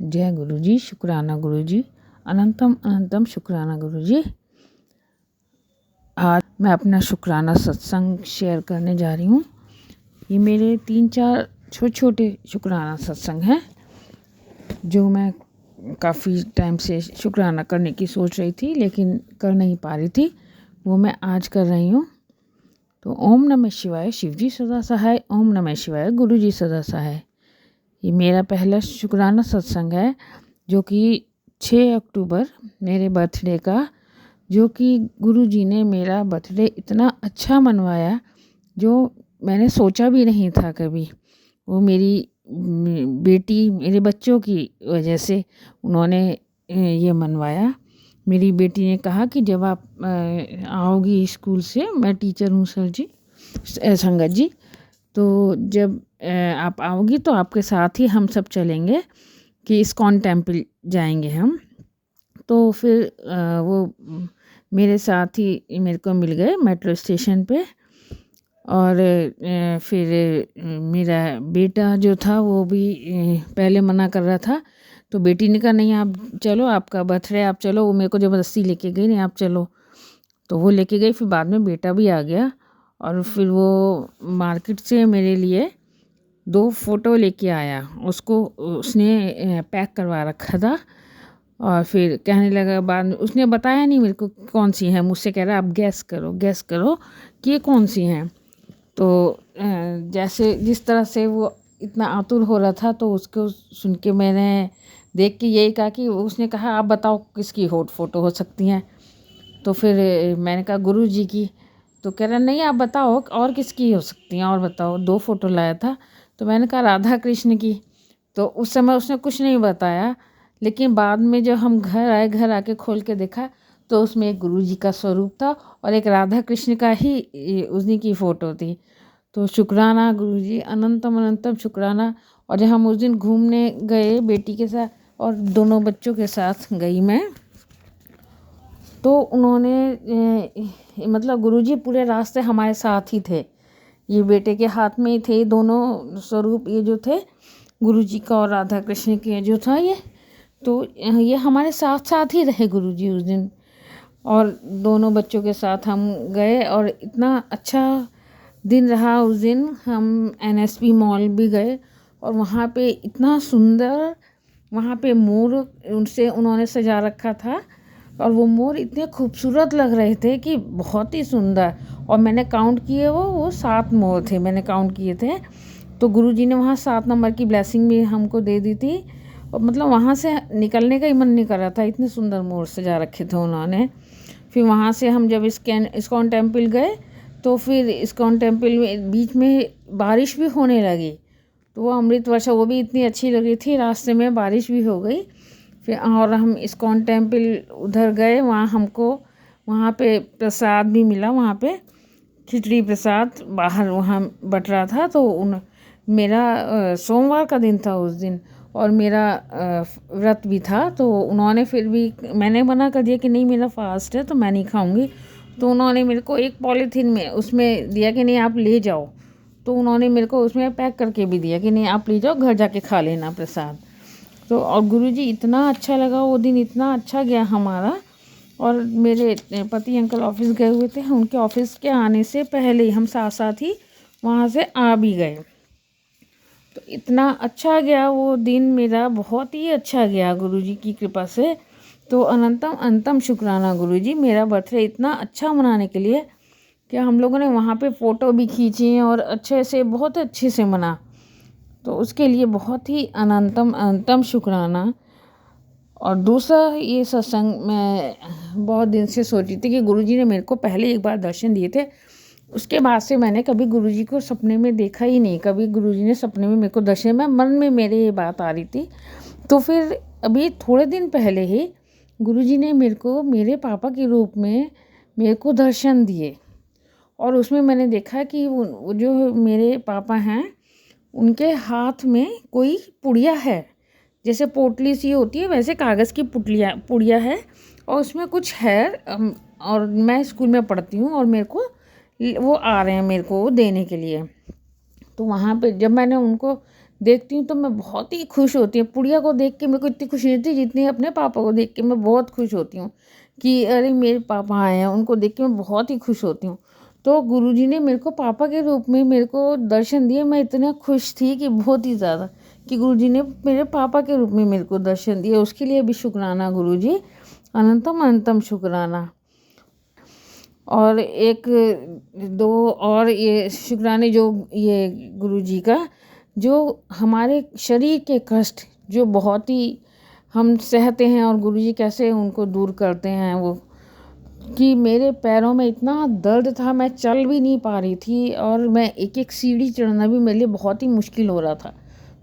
जय गुरु जी, शुक्राना गुरु जी, अनंतम अनंतम शुक्राना गुरु जी। आज मैं अपना शुक्राना सत्संग शेयर करने जा रही हूँ। ये मेरे 3-4 छोटे छोटे शुक्राना सत्संग हैं जो मैं काफ़ी टाइम से शुक्राना करने की सोच रही थी लेकिन कर नहीं पा रही थी, वो मैं आज कर रही हूँ। तो ओम नमः शिवाय, शिव जी सदा सहाय। ओम नमः शिवाय, गुरु जी सदा सहाय। ये मेरा पहला शुक्राना सत्संग है जो कि 6 अक्टूबर मेरे बर्थडे का, जो कि गुरु जी ने मेरा बर्थडे इतना अच्छा मनवाया जो मैंने सोचा भी नहीं था कभी। वो मेरी बेटी, मेरे बच्चों की वजह से उन्होंने ये मनवाया। मेरी बेटी ने कहा कि जब आप आओगी स्कूल से, मैं टीचर हूँ सर जी, संगत जी, तो जब आप आओगी तो आपके साथ ही हम सब चलेंगे कि इस्कॉन टेम्पल जाएंगे हम। तो फिर वो मेरे साथ ही मेरे को मिल गए मेट्रो स्टेशन पे। और फिर मेरा बेटा जो था वो भी पहले मना कर रहा था, तो बेटी ने कहा नहीं आप चलो, आपका बर्थडे, आप चलो। वो मेरे को ज़बरदस्ती लेके गई, नहीं आप चलो, तो वो लेके गई। फिर बाद में बेटा भी आ गया और फिर वो मार्केट से मेरे लिए 2 फ़ोटो लेके आया। उसको उसने पैक करवा रखा था और फिर कहने लगा, बाद में उसने बताया नहीं मेरे को कौन सी है, मुझसे कह रहा आप गैस करो कि ये कौन सी हैं। तो जैसे जिस तरह से वो इतना आतुर हो रहा था, तो उसको सुन के मैंने देख के यही कहा कि उसने कहा आप बताओ किसकी हॉट फ़ोटो हो सकती हैं। तो फिर मैंने कहा गुरु जी की। तो कह रहा नहीं आप बताओ और किसकी हो सकती हैं, और बताओ। 2 फ़ोटो लाया था। तो मैंने कहा राधा कृष्ण की। तो उस समय उसने कुछ नहीं बताया, लेकिन बाद में जब हम घर आए, घर आके खोल के देखा तो उसमें एक गुरु जी का स्वरूप था और एक राधा कृष्ण का ही उन्हीं की फ़ोटो थी। तो शुक्राना गुरु जी, अनंतम अनंतम शुक्राना। और जब हम उस दिन घूमने गए बेटी के साथ और दोनों बच्चों के साथ गई मैं, तो उन्होंने मतलब गुरुजी पूरे रास्ते हमारे साथ ही थे। ये बेटे के हाथ में ही थे दोनों स्वरूप, ये जो थे गुरुजी का और राधा कृष्ण के जो था ये, तो ये हमारे साथ साथ ही रहे गुरुजी उस दिन। और दोनों बच्चों के साथ हम गए और इतना अच्छा दिन रहा उस दिन। हम NSP मॉल भी गए और वहाँ पे इतना सुंदर, वहाँ पे मोर उनसे उन्होंने सजा रखा था और वो मोर इतने खूबसूरत लग रहे थे कि बहुत ही सुंदर। और मैंने काउंट किए, वो 7 मोर थे, मैंने काउंट किए थे। तो गुरुजी ने वहाँ 7 नंबर की ब्लेसिंग भी हमको दे दी थी। और मतलब वहाँ से निकलने का ही मन नहीं कर रहा था, इतने सुंदर मोर सजा रखे थे उन्होंने। फिर वहाँ से हम जब इस्कॉन टेम्पल गए, तो फिर इस्कॉन टेम्पल में बीच में बारिश भी होने लगी। तो वो अमृत वर्षा वो भी इतनी अच्छी लग रही थी, रास्ते में बारिश भी हो गई। फिर और हम इस्कॉन टेम्पल उधर गए, वहाँ हमको वहाँ पे प्रसाद भी मिला। वहाँ पे खिचड़ी प्रसाद बाहर वहाँ बट रहा था। तो मेरा सोमवार का दिन था उस दिन और मेरा व्रत भी था। तो उन्होंने फिर भी, मैंने मना कर दिया कि नहीं मेरा फास्ट है तो मैं नहीं खाऊंगी। तो उन्होंने मेरे को एक पॉलीथीन में उसमें दिया कि नहीं आप ले जाओ। तो उन्होंने मेरे को उसमें पैक करके भी दिया कि नहीं आप ले जाओ, घर जाके खा लेना प्रसाद। तो और गुरुजी इतना अच्छा लगा वो दिन, इतना अच्छा गया हमारा। और मेरे पति अंकल ऑफिस गए हुए थे, उनके ऑफिस के आने से पहले ही हम साथ साथ ही वहाँ से आ भी गए। तो इतना अच्छा गया वो दिन मेरा, बहुत ही अच्छा गया गुरुजी की कृपा से। तो अनंतम अनंतम शुक्राना गुरुजी, मेरा बर्थडे इतना अच्छा मनाने के लिए कि हम लोगों ने वहाँ पे फ़ोटो भी खींची और अच्छे से, बहुत अच्छे से मना। तो उसके लिए बहुत ही अनंतम अनंतम शुक्राना। और दूसरा, ये सत्संग मैं बहुत दिन से सोची थी कि गुरुजी ने मेरे को पहले एक बार दर्शन दिए थे, उसके बाद से मैंने कभी गुरुजी को सपने में देखा ही नहीं। कभी गुरुजी ने सपने में मेरे को दर्शन, में मन में मेरे ये बात आ रही थी। तो फिर अभी थोड़े दिन पहले ही गुरुजी ने मेरे को मेरे पापा के रूप में मेरे को दर्शन दिए। और उसमें मैंने देखा कि वो जो मेरे पापा हैं उनके हाथ में कोई पुड़िया है, जैसे पोटली सी होती है वैसे कागज़ की पुड़िया है और उसमें कुछ है। और मैं स्कूल में पढ़ती हूँ और मेरे को वो आ रहे हैं मेरे को देने के लिए। तो वहाँ पे जब मैंने उनको देखती हूँ तो मैं बहुत ही खुश होती हूँ। पुड़िया को देख के मेरे को इतनी खुशी नहीं होती जितनी अपने पापा को देख के मैं बहुत खुश होती हूँ कि अरे मेरे पापा आए हैं, उनको देख के मैं बहुत ही खुश होती हूँ। तो गुरुजी ने मेरे को पापा के रूप में मेरे को दर्शन दिए। मैं इतना खुश थी कि बहुत ही ज़्यादा, कि गुरुजी ने मेरे पापा के रूप में मेरे को दर्शन दिए। उसके लिए भी शुक्राना गुरुजी, अनंतम अनंतम शुक्राना। और एक दो और ये शुक्राने जो ये गुरुजी का, जो हमारे शरीर के कष्ट जो बहुत ही हम सहते हैं और गुरुजी कैसे उनको दूर करते हैं, वो कि मेरे पैरों में इतना दर्द था, मैं चल भी नहीं पा रही थी और मैं एक एक सीढ़ी चढ़ना भी मेरे लिए बहुत ही मुश्किल हो रहा था।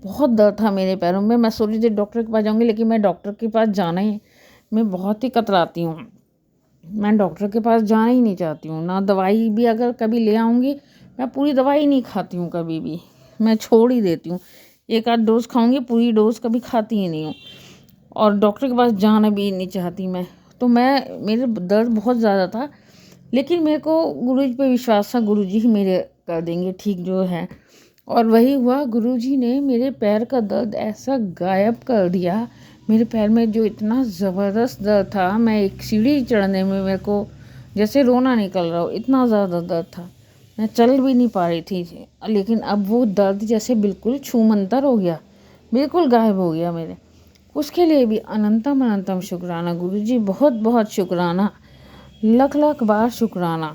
बहुत दर्द था मेरे पैरों में। मैं सोच रही थी डॉक्टर के पास जाऊंगी, लेकिन मैं डॉक्टर के पास जाना ही, मैं बहुत ही कतराती हूँ। मैं डॉक्टर के पास जाना ही नहीं चाहती हूँ। ना दवाई भी अगर कभी ले आऊँगी, मैं पूरी दवाई नहीं खाती हूँ कभी भी, मैं छोड़ ही देती हूँ। एक आध डोज खाऊंगी, पूरी डोज कभी खाती ही नहीं हूँ। और डॉक्टर के पास जाना भी नहीं चाहती मैं। तो मेरे दर्द बहुत ज़्यादा था, लेकिन मेरे को गुरुजी पे विश्वास था, गुरुजी ही मेरे कर देंगे ठीक जो है। और वही हुआ, गुरुजी ने मेरे पैर का दर्द ऐसा गायब कर दिया। मेरे पैर में जो इतना ज़बरदस्त दर्द था, मैं एक सीढ़ी चढ़ने में मेरे को जैसे रोना निकल रहा हो, इतना ज़्यादा दर्द था। मैं चल भी नहीं पा रही थी, लेकिन अब वो दर्द जैसे बिल्कुल छूमंतर हो गया, बिल्कुल गायब हो गया मेरे। उसके लिए भी अनंतम अनंतम शुक्राना गुरुजी, बहुत बहुत शुक्राना, लख लख बार शुक्राना।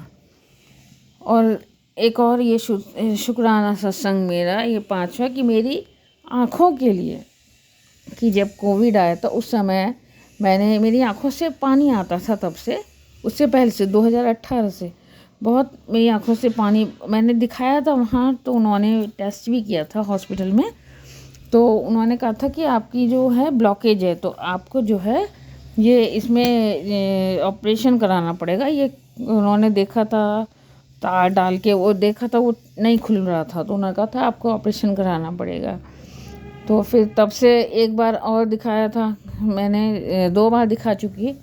और एक और ये शुक्राना सत्संग मेरा ये 5वां, कि मेरी आँखों के लिए, कि जब कोविड आया था उस समय मेरी आँखों से पानी आता था, तब से, उससे पहले से 2018 से बहुत मेरी आँखों से पानी, मैंने दिखाया था वहाँ, तो उन्होंने टेस्ट भी किया था हॉस्पिटल में। तो उन्होंने कहा था कि आपकी जो है ब्लॉकेज है, तो आपको जो है ये इसमें ऑपरेशन कराना पड़ेगा। ये उन्होंने देखा था, तार डाल के वो देखा था, वो नहीं खुल रहा था, तो उन्होंने कहा था आपको ऑपरेशन कराना पड़ेगा। तो फिर तब से एक बार और दिखाया था मैंने, 2 बार दिखा चुकी,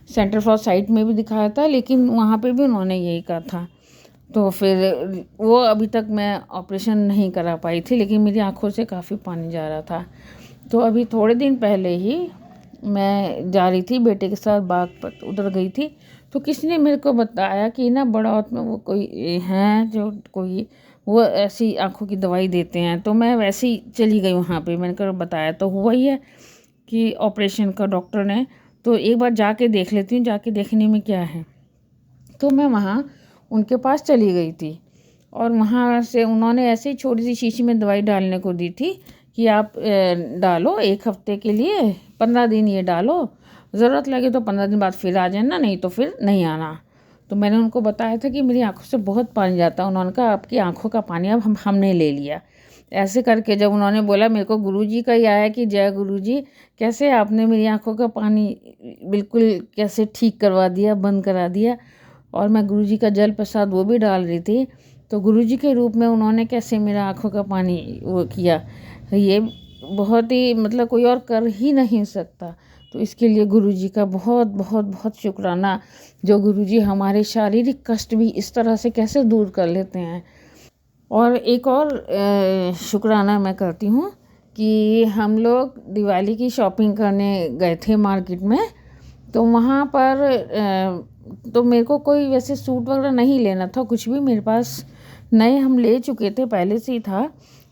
सेंटर फॉर साइट में भी दिखाया था, लेकिन वहाँ पे भी उन्होंने यही कहा था। तो फिर वो अभी तक मैं ऑपरेशन नहीं करा पाई थी, लेकिन मेरी आंखों से काफ़ी पानी जा रहा था। तो अभी थोड़े दिन पहले ही मैं जा रही थी बेटे के साथ बाग पर, उधर गई थी, तो किसी ने मेरे को बताया कि ना बड़ौत में वो कोई हैं जो कोई वो ऐसी आंखों की दवाई देते हैं। तो मैं वैसे ही चली गई वहाँ पे, मैंने कहा बताया तो हुआ ही है कि ऑपरेशन का डॉक्टर ने, तो एक बार जाके देख लेती हूँ, जाके देखने में क्या है। तो मैं वहाँ उनके पास चली गई थी, और वहाँ से उन्होंने ऐसे ही छोटी सी शीशी में दवाई डालने को दी थी कि आप डालो 1 हफ्ते के लिए, 15 दिन ये डालो, ज़रूरत लगे तो 15 दिन बाद फिर आ जाना, नहीं तो फिर नहीं आना। तो मैंने उनको बताया था कि मेरी आंखों से बहुत पानी जाता है। उन्होंने कहा आपकी आंखों का पानी अब हमने ले लिया। ऐसे करके जब उन्होंने बोला, मेरे को गुरुजी का ही आया कि जय गुरुजी, कैसे आपने मेरी आंखों का पानी बिल्कुल कैसे ठीक करवा दिया, बंद करा दिया। और मैं गुरुजी का जल प्रसाद वो भी डाल रही थी, तो गुरुजी के रूप में उन्होंने कैसे मेरा आंखों का पानी वो किया, ये बहुत ही मतलब कोई और कर ही नहीं सकता। तो इसके लिए गुरुजी का बहुत बहुत बहुत शुक्राना, जो गुरुजी हमारे शारीरिक कष्ट भी इस तरह से कैसे दूर कर लेते हैं। और एक और शुक्राना मैं करती हूँ कि हम लोग दिवाली की शॉपिंग करने गए थे मार्केट में, तो वहाँ पर तो मेरे को कोई वैसे सूट वगैरह नहीं लेना था, कुछ भी मेरे पास नए हम ले चुके थे, पहले से ही था।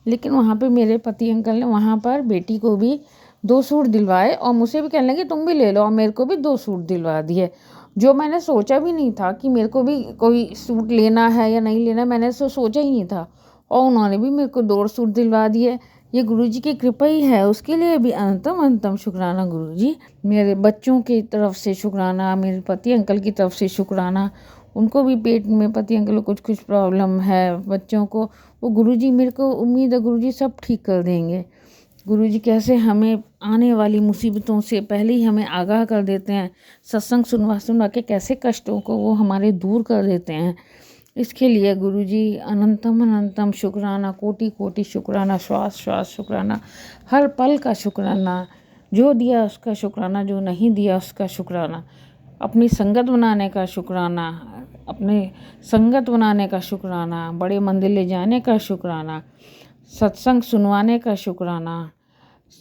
लेकिन वहाँ पे मेरे पति अंकल ने वहाँ पर बेटी को भी 2 सूट दिलवाए, और मुझे भी कहने लगे तुम भी ले लो, और मेरे को भी 2 सूट दिलवा दिए। जो मैंने सोचा भी नहीं था कि मेरे को भी कोई सूट लेना है या नहीं लेना, मैंने तो सोचा ही नहीं था, और उन्होंने भी मेरे को 2 सूट दिलवा दिए। ये गुरुजी की कृपा ही है, उसके लिए भी अनंतम अनंतम शुक्राना गुरुजी। मेरे बच्चों की तरफ से शुक्राना, मेरे पति अंकल की तरफ से शुक्राना। उनको भी पेट में, पति अंकल को कुछ प्रॉब्लम है बच्चों को, वो गुरुजी, मेरे को उम्मीद है गुरुजी सब ठीक कर देंगे। गुरुजी कैसे हमें आने वाली मुसीबतों से पहले ही हमें आगाह कर देते हैं, सत्संग सुनवा सुनवा के कैसे कष्टों को वो हमारे दूर कर देते हैं। इसके लिए गुरुजी अनंतम अनंतम शुक्राना, कोटि कोटि शुक्राना, श्वास श्वास शुक्राना, हर पल का शुक्राना, जो दिया उसका शुक्राना, जो नहीं दिया उसका शुक्राना, अपनी संगत बनाने का शुक्राना, अपने संगत बनाने का शुक्राना, बड़े मंदिर ले जाने का शुक्राना, सत्संग सुनवाने का शुक्राना,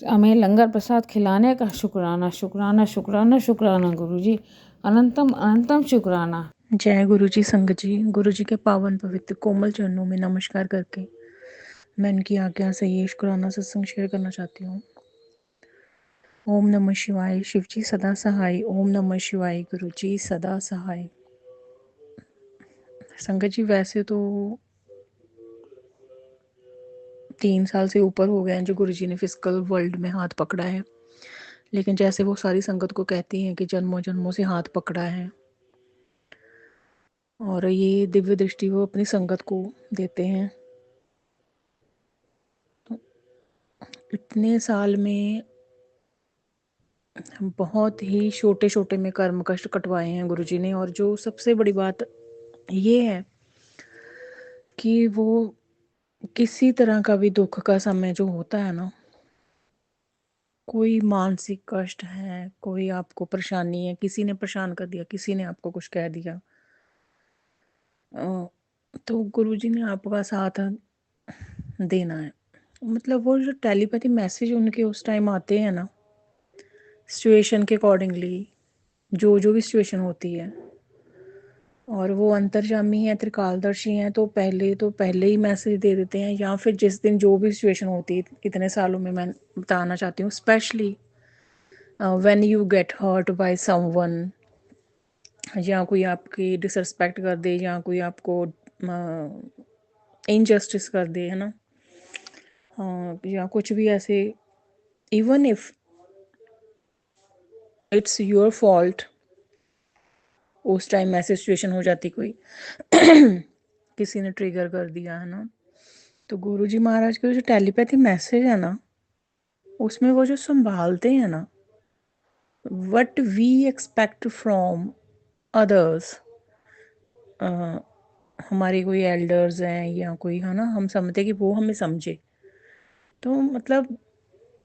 हमें लंगर प्रसाद खिलाने का शुक्राना, शुक्राना शुक्राना शुक्राना गुरुजी, अनंतम अनंतम शुक्राना। जय गुरु जी। संगत जी, गुरु जी के पावन पवित्र कोमल चरणों में नमस्कार करके मैं उनकी आज्ञा से ये शुक्राना सत्संग शेयर करना चाहती हूँ। ओम नमः शिवाय। शिव जी सदा सहाय। ओम नमः शिवाय। गुरु जी सदा सहाय। संगत जी, वैसे तो 3 साल से ऊपर हो गए हैं जो गुरु जी ने फिजिकल वर्ल्ड में हाथ पकड़ा है, लेकिन जैसे वो सारी संगत को कहती हैं कि जन्मों जन्मों से हाथ पकड़ा है, और ये दिव्य दृष्टि वो अपनी संगत को देते हैं। तो इतने साल में बहुत ही छोटे छोटे में कर्म कष्ट कटवाए हैं गुरु जी ने, और जो सबसे बड़ी बात ये है कि वो किसी तरह का भी दुख का समय जो होता है ना, कोई मानसिक कष्ट है, कोई आपको परेशानी है, किसी ने परेशान कर दिया, किसी ने आपको कुछ कह दिया, तो गुरु जी ने आपका साथ देना है। मतलब वो जो टेलीपैथी मैसेज उनके उस टाइम आते हैं ना, सिचुएशन के अकॉर्डिंगली, जो जो भी सिचुएशन होती है, और वो अंतर्जामी है, त्रिकालदर्शी हैं, तो पहले ही मैसेज दे देते हैं, या फिर जिस दिन जो भी सिचुएशन होती है। इतने सालों में मैं बताना चाहती हूँ, specially when you get hurt by someone, या कोई आपकी डिसरिस्पेक्ट कर दे, या कोई आपको इनजस्टिस कर दे, है ना, या कुछ भी ऐसे, even if it's your fault, उस टाइम ऐसे सिचुएशन हो जाती कोई किसी ने ट्रिगर कर दिया, है ना, तो गुरु जी महाराज के जो टेलीपैथी मैसेज है ना, उसमें वो जो संभालते हैं ना, what we expect from others, हमारे कोई एल्डर्स हैं या कोई, है ना, हम समझते कि वो हमें समझे। तो मतलब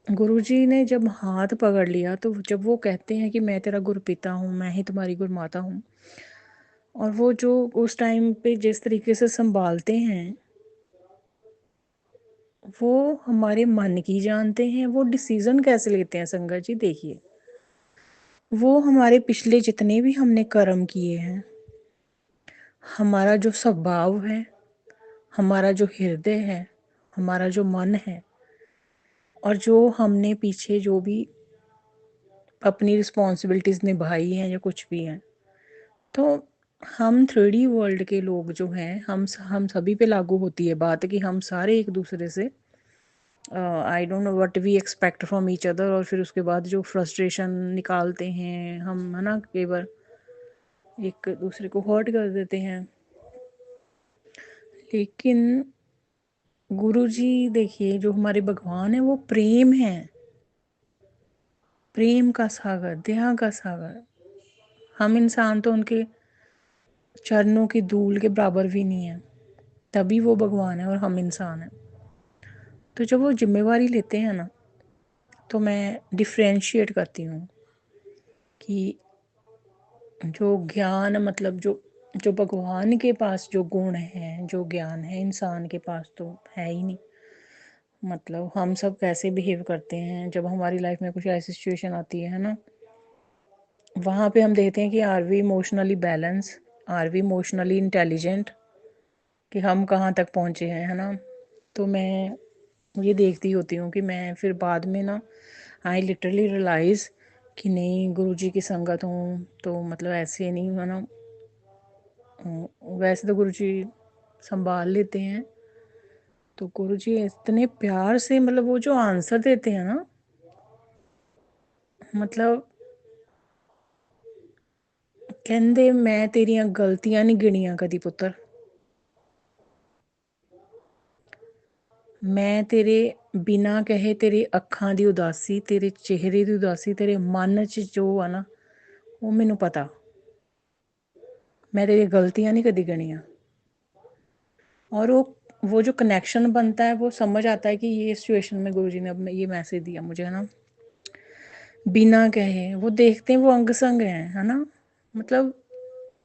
गुरुजी ने जब हाथ पकड़ लिया, तो जब वो कहते हैं कि मैं तेरा गुरु पिता हूँ, मैं ही तुम्हारी गुरु माता हूँ, और वो जो उस टाइम पे जिस तरीके से संभालते हैं, वो हमारे मन की जानते हैं। वो डिसीजन कैसे लेते हैं संगत जी, देखिए, वो हमारे पिछले जितने भी हमने कर्म किए हैं, हमारा जो स्वभाव है, हमारा जो हृदय है, हमारा जो मन है, और जो हमने पीछे जो भी अपनी रिस्पॉन्सिबिलिटीज़ निभाई हैं या कुछ भी हैं, तो हम 3D वर्ल्ड के लोग जो हैं, हम सभी पे लागू होती है बात कि हम सारे एक दूसरे से I don't know what we expect from each other, और फिर उसके बाद जो फ्रस्ट्रेशन निकालते हैं हम, है ना, कई बार एक दूसरे को हर्ट कर देते हैं। लेकिन गुरु जी देखिए, जो हमारे भगवान है वो प्रेम है, प्रेम का सागर, दया का सागर। हम इंसान तो उनके चरणों की धूल के बराबर भी नहीं है, तभी वो भगवान है और हम इंसान हैं। तो जब वो जिम्मेवारी लेते हैं ना, तो मैं डिफ्रेंशिएट करती हूँ कि जो ज्ञान, मतलब जो जो भगवान के पास जो गुण है, जो ज्ञान है, इंसान के पास तो है ही नहीं। मतलब हम सब कैसे बिहेव करते हैं जब हमारी लाइफ में कुछ ऐसी सिचुएशन आती है ना, वहाँ पे हम देखते हैं कि are we emotionally balance, are we emotionally intelligent, कि हम कहाँ तक पहुँचे हैं, है ना। तो मैं ये देखती होती हूँ कि मैं फिर बाद में ना, आई लिटरली रियलाइज़ कि नहीं, गुरुजी की संगत हूँ तो मतलब ऐसे नहीं, है ना। वैसे तो गुरुजी संभाल लेते हैं, तो गुरुजी इतने प्यार से, मतलब वो जो आंसर देते हैं ना, मतलब कहते, मैं तेरिया गलतियां नहीं गिनिया कदी पुत्र, मैं तेरे बिना कहे तेरी अखां दी उदासी, तेरे चेहरे दी उदासी, तेरे मन च जो है ना, वो मैनू पता, मैं तेरी गलतियां नहीं कदी गिनिया। और वो जो कनेक्शन बनता है, वो समझ आता है कि ये सिचुएशन में गुरुजी ने अब ये मैसेज दिया मुझे, है ना, बिना कहे। वो देखते हैं, वो अंग संग है ना। मतलब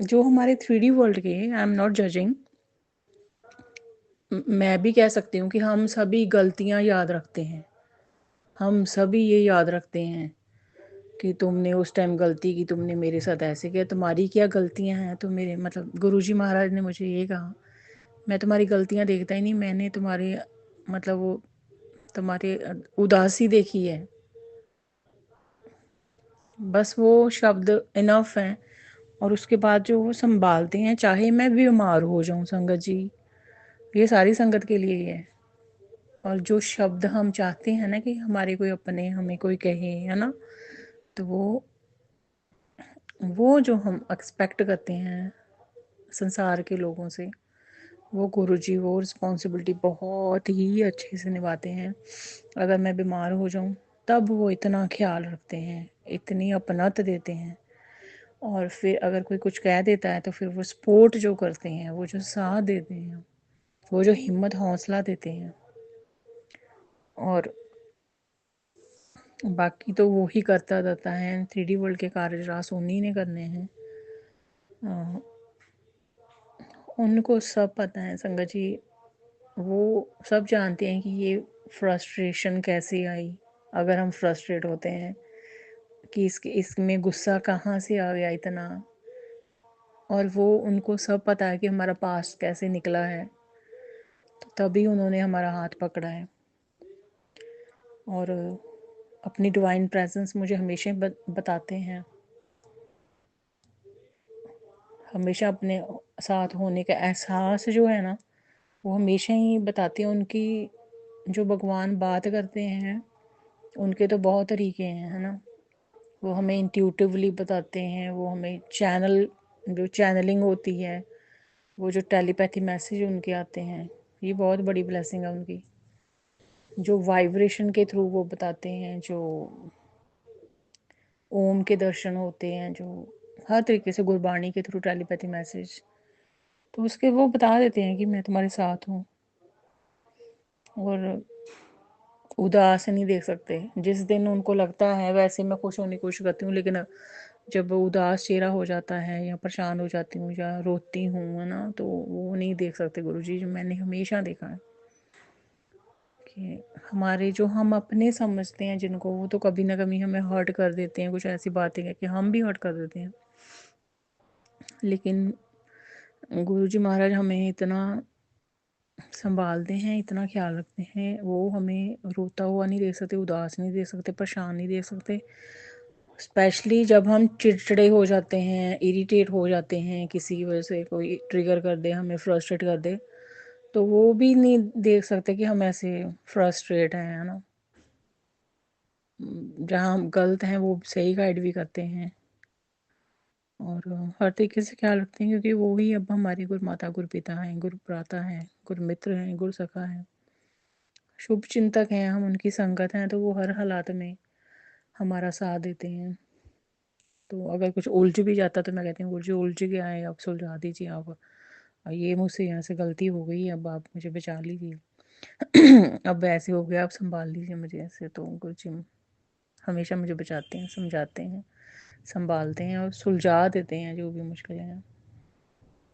जो हमारे 3D वर्ल्ड के, आई एम नॉट जजिंग, मैं भी कह सकती हूँ कि हम सभी गलतियाँ याद रखते हैं, हम सभी ये याद रखते हैं कि तुमने उस टाइम गलती की, तुमने मेरे साथ ऐसे किया, तुम्हारी क्या गलतियाँ हैं। तो मेरे मतलब गुरुजी महाराज ने मुझे ये कहा, मैं तुम्हारी गलतियाँ देखता ही नहीं, मैंने तुम्हारे मतलब वो तुम्हारे उदासी देखी है, बस वो शब्द इनफ हैं। और उसके बाद जो वो संभालते हैं, चाहे मैं बीमार हो जाऊं संगत जी, ये सारी संगत के लिए ही है। और जो शब्द हम चाहते हैं ना कि हमारे कोई अपने हमें कोई कहे, है ना, तो वो जो हम एक्सपेक्ट करते हैं संसार के लोगों से, वो गुरुजी वो रिस्पॉन्सिबिलिटी बहुत ही अच्छे से निभाते हैं। अगर मैं बीमार हो जाऊं तब वो इतना ख्याल रखते हैं, इतनी अपनत देते हैं। और फिर अगर कोई कुछ कह देता है तो फिर वो सपोर्ट जो करते हैं, वो जो साथ देते हैं, वो जो हिम्मत हौसला देते हैं। और बाकी तो वो ही करता रहता है, 3D वर्ल्ड के कार्य रास उन्हीं ने करने हैं। उनको सब पता है संगत जी, वो सब जानते हैं कि ये फ्रस्ट्रेशन कैसे आई, अगर हम फ्रस्ट्रेट होते हैं कि इसमें गुस्सा कहाँ से आ गया इतना। और वो उनको सब पता है कि हमारा पास्ट कैसे निकला है, तो तभी उन्होंने हमारा हाथ पकड़ा है। और अपनी डिवाइन प्रेजेंस मुझे हमेशा बताते हैं, हमेशा अपने साथ होने का एहसास जो है ना, वो हमेशा ही बताते हैं। उनकी जो भगवान बात करते हैं, उनके तो बहुत तरीके हैं, है ना। वो हमें इंट्यूटिवली बताते हैं, वो हमें जो चैनलिंग होती है, वो जो टेलीपैथी मैसेज उनके आते हैं, ये बहुत बड़ी ब्लेसिंग है उनकी। जो वाइब्रेशन के थ्रू वो बताते हैं, जो ओम के दर्शन होते हैं, जो हर तरीके से गुरबाणी के थ्रू टेलीपैथी मैसेज, तो उसके वो बता देते हैं कि मैं तुम्हारे साथ हूँ। और उदास नहीं देख सकते, जिस दिन उनको लगता है, वैसे मैं खुश होने की कोशिश करती हूँ, लेकिन जब उदास चेहरा हो जाता है या परेशान हो जाती हूँ या रोती हूँ, है ना, तो वो नहीं देख सकते गुरुजी। जो मैंने हमेशा देखा है कि हमारे जो हम अपने समझते हैं जिनको, वो तो कभी ना कभी हमें हर्ट कर देते हैं, कुछ ऐसी बातें कह के हम भी हर्ट कर देते हैं। लेकिन गुरुजी महाराज हमें इतना संभालते हैं, इतना ख्याल रखते हैं, वो हमें रोता हुआ नहीं देख सकते, उदास नहीं देख सकते, परेशान नहीं देख सकते। स्पेशली जब हम चिड़चिड़े हो जाते हैं, इरिटेट हो जाते हैं, किसी की वजह से कोई ट्रिगर कर दे, हमें फ्रस्ट्रेट कर दे, तो वो भी नहीं देख सकते कि हम ऐसे फ्रस्ट्रेट हैं, है ना। जहाँ हम गलत हैं वो सही गाइड भी करते हैं, और हर तरीके से ख्याल रखते हैं, क्योंकि वो ही अब हमारे गुरु माता, गुरु पिता हैं, गुरु भ्राता हैं, गुरु मित्र हैं, गुरु सखा हैं, शुभ चिंतक हैं। हम उनकी संगत हैं, तो वो हर हालात में हमारा साथ देते हैं। तो अगर कुछ उलझ भी जाता तो मैं कहती हूँ, गुरुजी उलझ गया है, अब सुलझा दीजिए आप, ये मुझसे यहाँ से गलती हो गई, अब आप मुझे बचा लीजिए। अब ऐसे हो गया, आप संभाल लीजिए मुझे ऐसे। तो गुरुजी हमेशा मुझे बचाते हैं, समझाते हैं, संभालते हैं और सुलझा देते हैं जो भी मुश्किलें हैं।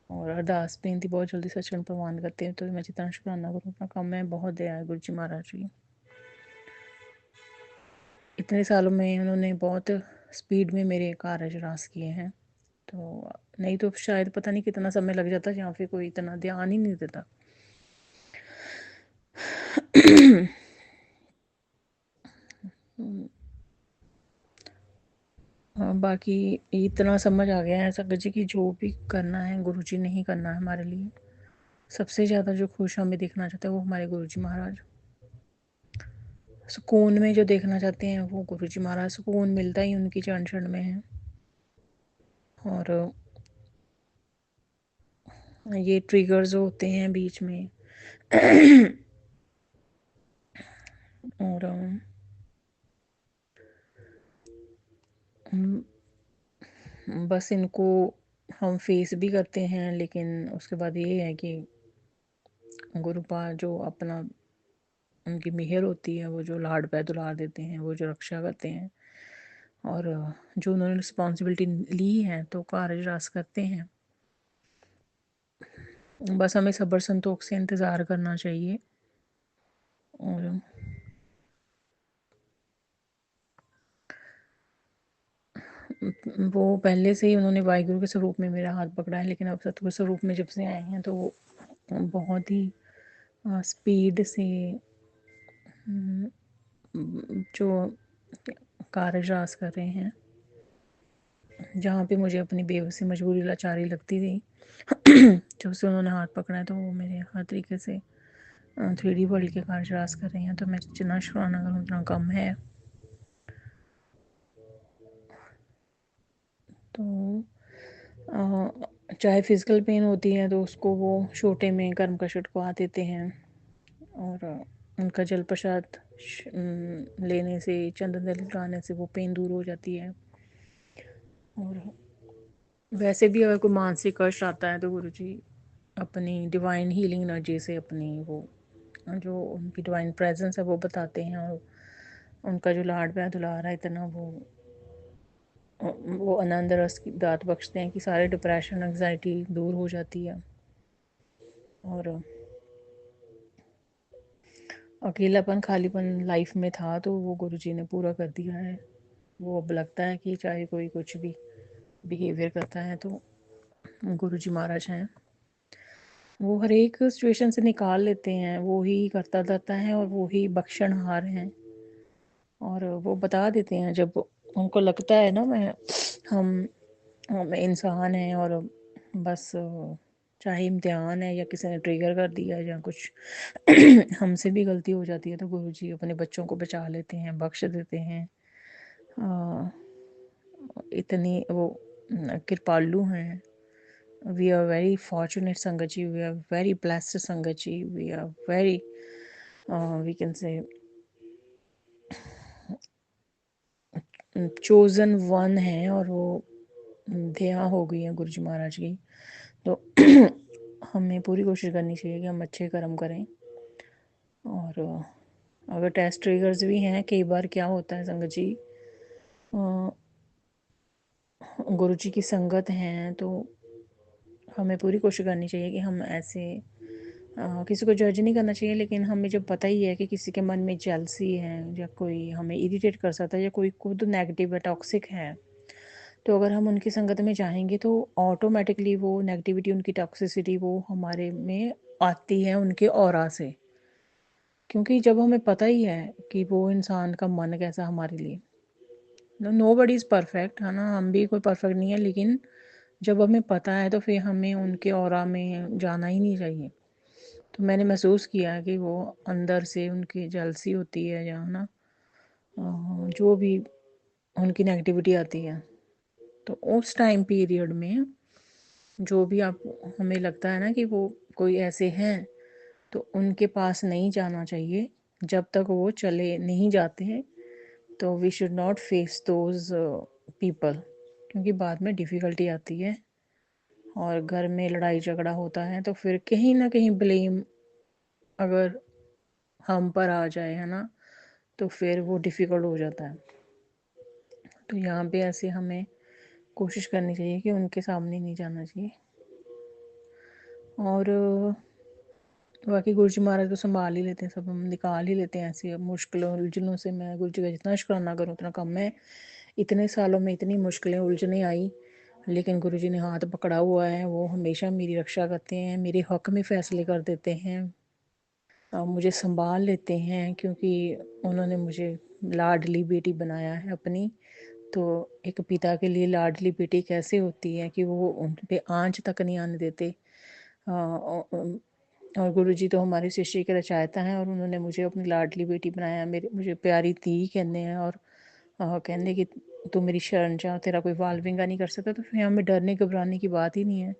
और अरदास बेनती बहुत जल्दी सचखंड प्रवान करते हैं। तो मैं जितना शुक्राना करूँ अपना कम है, बहुत दया है गुरुजी महाराज जी। इतने सालों में उन्होंने बहुत स्पीड में मेरे कार्य रास किए हैं, तो नहीं तो शायद पता नहीं कितना समय लग जाता, जहाँ पे कोई इतना ध्यान ही नहीं देता। बाकी इतना समझ आ गया है संगत जी कि जो भी करना है गुरुजी ने ही करना है हमारे लिए। सबसे ज़्यादा जो खुश हमें देखना चाहते हैं वो हमारे गुरुजी महाराज। सुकून में जो देखना चाहते हैं वो गुरुजी महाराज। सुकून मिलता ही उनकी चरण शरण में है। और ये ट्रिगर्स होते हैं बीच में, और बस इनको हम फेस भी करते हैं, लेकिन उसके बाद ये है कि गुरुपा जो अपना उनकी मेहर होती है, वो जो लाड पे दुलार देते हैं, वो जो रक्षा करते हैं, और जो उन्होंने रिस्पॉन्सिबिलिटी ली है तो कार्य रास करते हैं। बस हमें सब्र संतोष से इंतज़ार करना चाहिए। और वो पहले से ही उन्होंने वाहिगुरु के स्वरूप में मेरा हाथ पकड़ा है, लेकिन अब सतगुरु स्वरूप में जब से आए हैं तो वो बहुत ही स्पीड से जो कार्य रास कर रहे हैं। जहाँ पे मुझे अपनी बेबसी मजबूरी लाचारी लगती थी जब से उन्होंने हाथ पकड़ा है तो वो मेरे हर तरीके से 3D वर्ल्ड के कार्य रास कर रहे हैं। तो मैं जितना शुक्राना करूँ उतना कम है। तो चाहे फिज़िकल पेन होती है तो उसको वो छोटे में कर्म का छुटकवा देते हैं, और उनका जल प्रसाद लेने से, चंदन दल लगाने से वो पेन दूर हो जाती है। और वैसे भी अगर कोई मानसिक कष्ट आता है तो गुरुजी अपनी डिवाइन हीलिंग एनर्जी से अपनी वो जो उनकी डिवाइन प्रेजेंस है वो बताते हैं, और उनका जो लाड प्यार दुलार है इतना वो आनंद रस की दात बख्शते हैं कि सारे डिप्रेशन एंग्जाइटी दूर हो जाती है। और अकेलापन खालीपन लाइफ में था तो वो गुरुजी ने पूरा कर दिया है। वो अब लगता है कि चाहे कोई कुछ भी बिहेवियर करता है तो गुरुजी महाराज हैं, वो हर एक सिचुएशन से निकाल लेते हैं। वो ही करता रहता है और वो ही बख्शनहार हैं, और वो बता देते हैं जब उनको लगता है ना हम इंसान हैं और बस चाहे इम्तिहान है या किसी ने ट्रिगर कर दिया या कुछ हमसे भी गलती हो जाती है तो गुरुजी अपने बच्चों को बचा लेते हैं, बख्श देते हैं। इतनी वो कृपालु हैं। We are very fortunate Sangat ji, we are very blessed Sangat ji, we are very we can say chosen one है, और वो ध्या हो गई है गुरुजी महाराज की। तो हमें पूरी कोशिश करनी चाहिए कि हम अच्छे कर्म करें। और अगर टेस्ट ट्रिगर्स भी हैं, कई बार क्या होता है संगत जी, गुरुजी की संगत हैं तो हमें पूरी कोशिश करनी चाहिए कि हम ऐसे किसी को जज नहीं करना चाहिए, लेकिन हमें जब पता ही है कि किसी के मन में जेलसी है या कोई हमें इरिटेट कर सकता है या कोई खुद नेगेटिव या टॉक्सिक है, तो अगर हम उनकी संगत में जाएंगे तो ऑटोमेटिकली वो नेगेटिविटी, उनकी टॉक्सिसिटी वो हमारे में आती है उनके ऑरा से। क्योंकि जब हमें पता ही है कि वो इंसान का मन कैसा हमारे लिए, नो बडी इज़ परफेक्ट है ना, हम भी कोई परफेक्ट नहीं है, लेकिन जब हमें पता है तो फिर हमें उनके ऑरा में जाना ही नहीं चाहिए। तो मैंने महसूस किया कि वो अंदर से उनकी जेलसी होती है या ना जो भी उनकी नेगेटिविटी आती है, तो उस टाइम पीरियड में जो भी आप हमें लगता है ना कि वो कोई ऐसे हैं, तो उनके पास नहीं जाना चाहिए जब तक वो चले नहीं जाते हैं। तो we should not face those people, क्योंकि बाद में डिफ़िकल्टी आती है और घर में लड़ाई झगड़ा होता है तो फिर कहीं ना कहीं ब्लेम अगर हम पर आ जाए है ना, तो फिर वो डिफ़िकल्ट हो जाता है। तो यहाँ पे ऐसे हमें कोशिश करनी चाहिए कि उनके सामने नहीं जाना चाहिए। और बाकी गुरुजी महाराज तो संभाल ही लेते हैं, सब हम निकाल ही लेते हैं ऐसी मुश्किलों उलझनों से। मैं गुरुजी का जितना शुक्राना करूँ उतना कम है। इतने सालों में इतनी मुश्किलें उलझनें आई, लेकिन गुरुजी ने हाथ पकड़ा हुआ है। वो हमेशा मेरी रक्षा करते हैं, मेरे हक में फ़ैसले कर देते हैं, मुझे संभाल लेते हैं, क्योंकि उन्होंने मुझे लाडली बेटी बनाया है अपनी। तो एक पिता के लिए लाडली बेटी कैसे होती है कि वो उन पे आँच तक नहीं आने देते। और गुरुजी तो हमारे शिष्य के रचयिता हैं, और उन्होंने मुझे अपनी लाडली बेटी बनाया। मुझे प्यारी धी कहते हैं, और कहते कि तू मेरी शरण जा, तेरा कोई वाल विंगा नहीं कर सकता। तो फिर हमें डरने घबराने की बात ही नहीं है।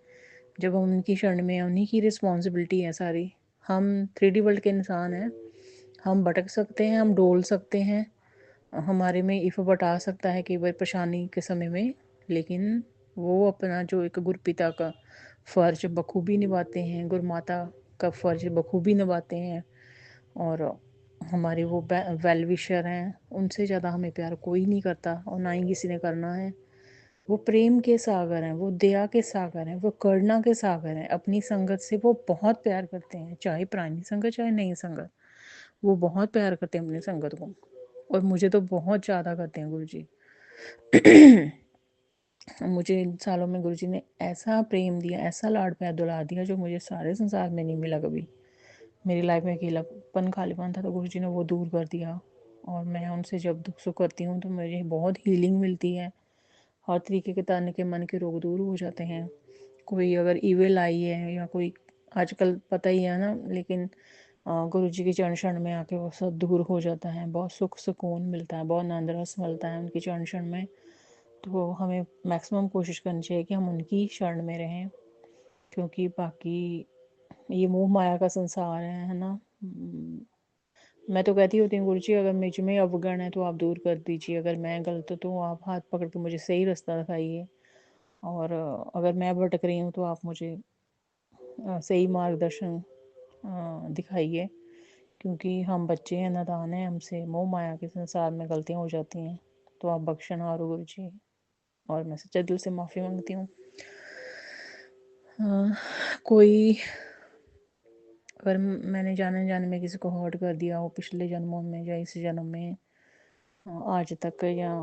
जब हम उनकी शरण में हैं, उन्हीं की रिस्पॉन्सिबिलिटी है सारी। हम 3D वर्ल्ड के इंसान हैं, हम भटक सकते हैं, हम डोल सकते हैं, हमारे में इफ़ बट आ सकता है कई बार परेशानी के समय में, लेकिन वो अपना जो एक गुरपिता का फ़र्ज बखूबी निभाते हैं, गुरमाता का फ़र्ज बखूबी निभाते हैं। और हमारे वो वेल विशर हैं, उनसे ज़्यादा हमें प्यार कोई नहीं करता और ना ही किसी ने करना है। वो प्रेम के सागर हैं, वो दया के सागर हैं, वो करुणा के सागर हैं। अपनी संगत से वो बहुत प्यार करते हैं, चाहे पुरानी संगत चाहे नई संगत, वो बहुत प्यार करते हैं अपनी संगत को। और मुझे तो बहुत ज़्यादा करते हैं गुरु जी। मुझे इन सालों में गुरु जी ने ऐसा प्रेम दिया, ऐसा लाड प्यार दुला दिया जो मुझे सारे संसार में नहीं मिला कभी। मेरी लाइफ में अकेलापन खालीपन था तो गुरु जी ने वो दूर कर दिया। और मैं उनसे जब दुख सुख करती हूँ तो मुझे बहुत हीलिंग मिलती है। हर तरीके के तन के मन के रोग दूर हो जाते हैं। कोई अगर ईविल आई है या कोई, आजकल पता ही है ना, लेकिन गुरु जी के चरण शरण में आके वो सब दूर हो जाता है। बहुत सुख सुकून मिलता है, बहुत आनंद रस मिलता है उनके चरण शरण में। तो हमें मैक्सिमम कोशिश करनी चाहिए कि हम उनकी शरण में रहें, क्योंकि बाकी ये मोह माया का संसार है ना। मैं तो कहती होती हूँ गुरु जी, अगर मुझ में अवगुण है तो आप दूर कर दीजिए, अगर मैं गलत हूँ तो आप हाथ पकड़ के मुझे सही रास्ता दिखाइए, और अगर मैं भटक रही हूँ तो आप मुझे सही मार्गदर्शन दिखाइए। क्योंकि हम बच्चे हैं, नादान हैं, हमसे मोह माया के संसार में गलतियाँ हो जाती हैं। तो आप बख्शना और गुरु जी, और मैं सच्चे दिल से माफ़ी मांगती हूँ। कोई अगर मैंने जाने जाने में किसी को हर्ट कर दिया हो पिछले जन्मों में या इस जन्म में, आज तक, या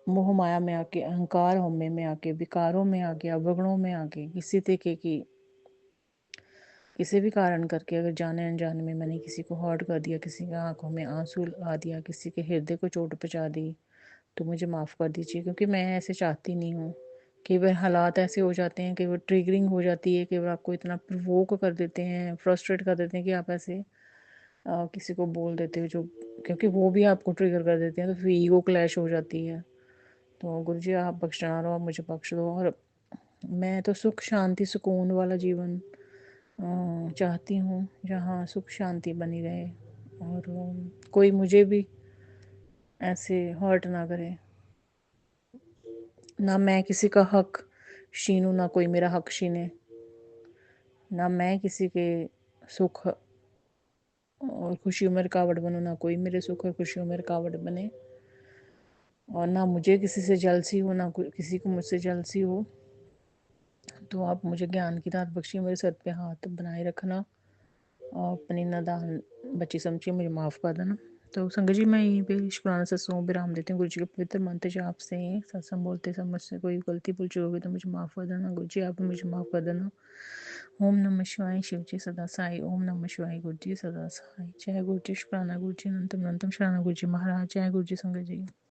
मोह माया में आके, अहंकार होमे में आके, विकारों में आके, अवगुणों में आके, किसी तरीके की किसी भी कारण करके अगर जाने अनजाने में मैंने किसी को हर्ट कर दिया, किसी की आंखों में आंसू ला दिया, किसी के हृदय को चोट पहुंचा दी, तो मुझे माफ़ कर दीजिए, क्योंकि मैं ऐसे चाहती नहीं हूँ। कई बार हालात ऐसे हो जाते हैं, कई बार ट्रिगरिंग हो जाती है, कई बार आपको इतना प्रोवोक कर देते हैं, फ्रस्ट्रेट कर देते हैं कि आप ऐसे किसी को बोल देते हो जो, क्योंकि वो भी आपको ट्रिगर कर देते हैं, तो फिर ईगो क्लैश हो जाती है। तो गुरु जी आप बख्शना रहो, आप मुझे बख्श दो। और मैं तो सुख शांति सुकून वाला जीवन चाहती हूँ, जहाँ सुख शांति बनी रहे, और कोई मुझे भी ऐसे हर्ट ना करे, ना मैं किसी का हक छीनूँ, ना कोई मेरा हक छीने, ना मैं किसी के सुख और खुशियों में रुकावट बनूँ, ना कोई मेरे सुख और खुशियों में रुकावट बने, और ना मुझे किसी से जलसी हो, ना किसी को मुझसे जलसी हो। तो आप मुझे ज्ञान की दात बख्शिए, मेरे सर पे हाथ बनाए रखना, और अपनी नादान बच्ची समझिए मुझे माफ़ कर देना। तो संगत जी मैं यहीं पे शुक्राना सत्संग विराम देती हूँ। गुरु जी के पवित्र मंत्र जाप से सत्संग बोलते समय मुझसे कोई गलती भूल चूक होगी तो मुझे माफ़ कर देना। गुरु जी आप मुझे माफ़ कर देना। ओम नमः शिवाय। शिव जी सदा साई। ओम नमः शिवाय। गुरु जी सदा साई। जय गुरु जी। शुक्राना गुरु जी। अनंतम अनंतम शुक्राना गुरु जी महाराज। जय गुरु जी संगत जी।